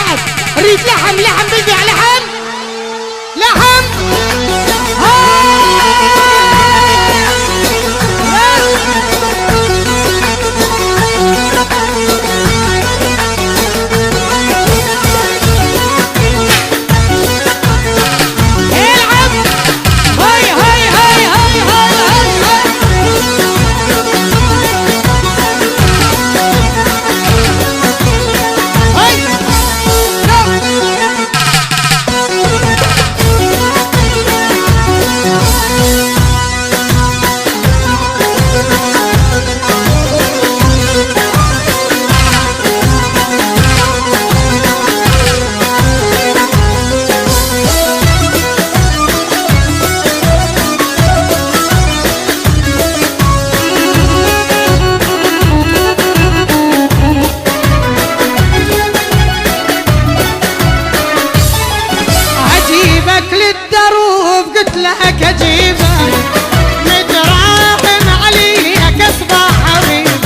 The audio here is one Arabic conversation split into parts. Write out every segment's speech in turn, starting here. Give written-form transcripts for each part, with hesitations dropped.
بعد اريد لحم لحم بدع لحم لحم. للدروب قلت لك اجيبك متراهن عليك اصبح حبيبك.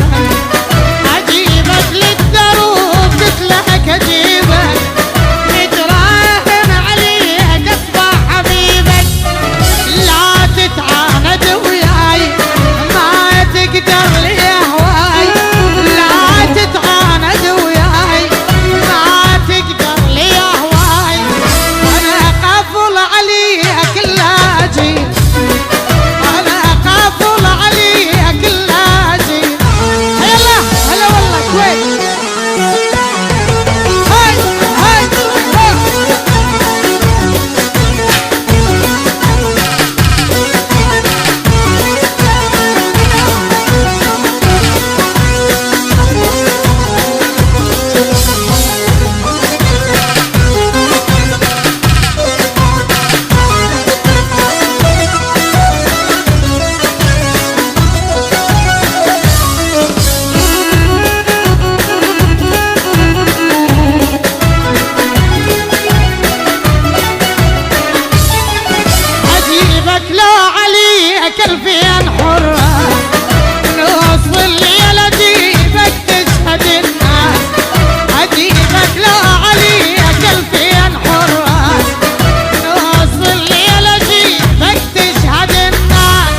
اجيبك للدروب قلت لك اجيبك متراهن عليك اصبح حبيبك. لا تتعاند وياي ما تقدر لي هواي. لا تتعاند وياي ما تقدر لي هواي. انا قافل عليك اللاجي انا قافل عليك اللاجي. يلا هلا والله كويس. هاي هاي كلفين حرة نصف الليل اجيبك تشهد الناس. اجيبك لو علي كلفين حرة نصف الليل اجيبك تشهد الناس.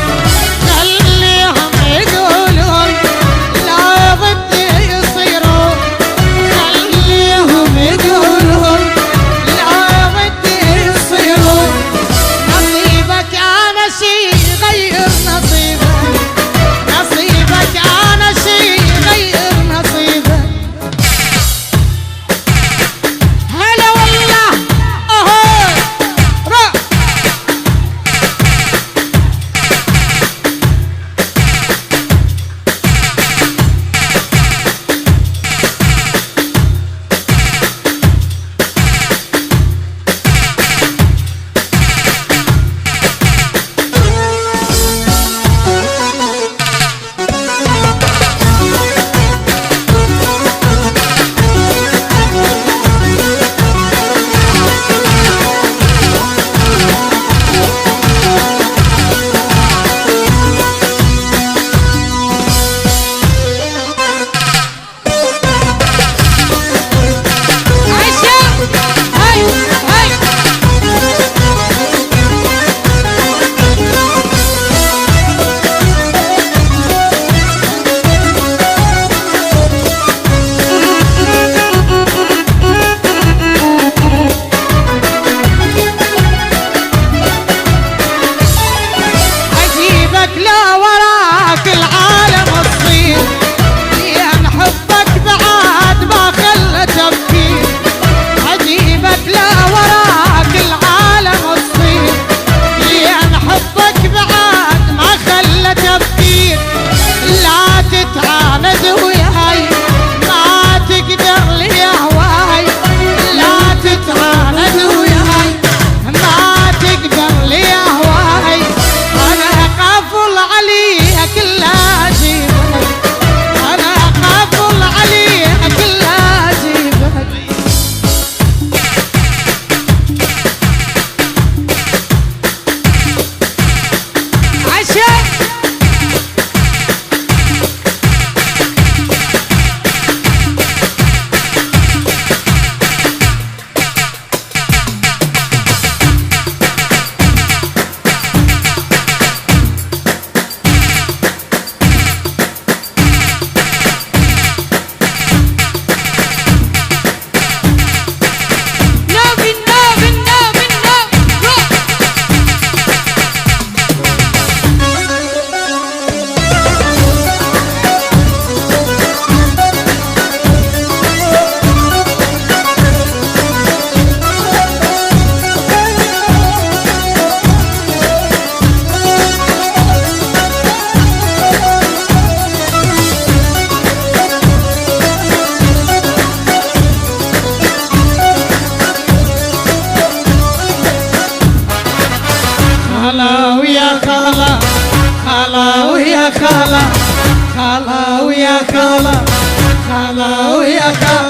خليهم يقولون لا بدي يصيروا. خليهم يقولون لا بدي يصيروا. نصيبك انا شي غير نصيبك. نصيبك انا شي غير نصيبك. هلا والله اهو روح. خالة خالة ويا خالة خالة ويا خالة